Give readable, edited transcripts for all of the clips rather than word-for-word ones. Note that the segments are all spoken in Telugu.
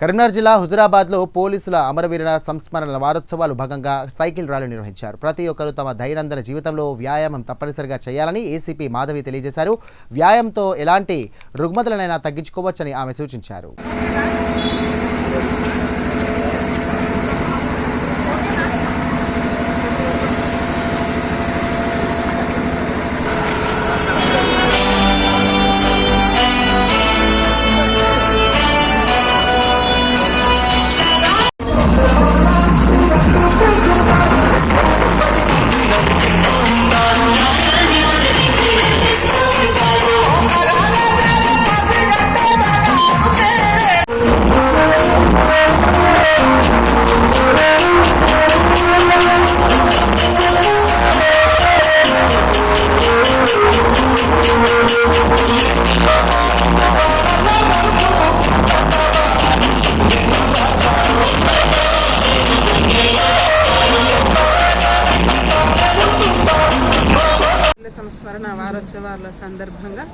కరీంనగర్ జిల్లా హుజురాబాద్లో పోలీసుల అమరవీరుల సంస్మరణ వారోత్సవాలు భాగంగా సైకిల్ ర్యాలీ నిర్వహించారు. ప్రతి ఒక్కరూ తమ దైనందిన జీవితంలో వ్యాయామం తప్పనిసరిగా చేయాలని ఏసీపీ మాధవి తెలియజేశారు. వ్యాయామంతో ఎలాంటి రుగ్మతలనైనా తగ్గించుకోవచ్చని ఆమె సూచించారు. సంస్మరణ వారోత్సవాల సందర్భంగా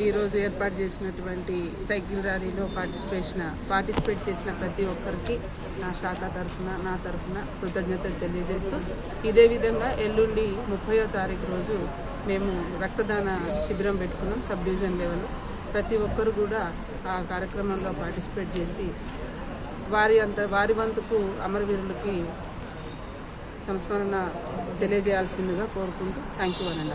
ఈరోజు ఏర్పాటు చేసినటువంటి సైకిల్ ర్యాలీలో పార్టిసిపేట్ చేసిన ప్రతి ఒక్కరికి నా శాఖ తరఫున నా తరఫున కృతజ్ఞతలు తెలియజేస్తూ ఇదే విధంగా ఎల్లుండి 30వ తారీఖు రోజు మేము రక్తదాన శిబిరం పెట్టుకున్నాం సబ్ డివిజన్ లెవెల్. ప్రతి ఒక్కరు కూడా ఆ కార్యక్రమంలో పార్టిసిపేట్ చేసి వారి వంతుకు అమరవీరులకి సంస్మరణ తెలియజేయాల్సిందిగా కోరుకుంటూ థ్యాంక్ యూ అనండి.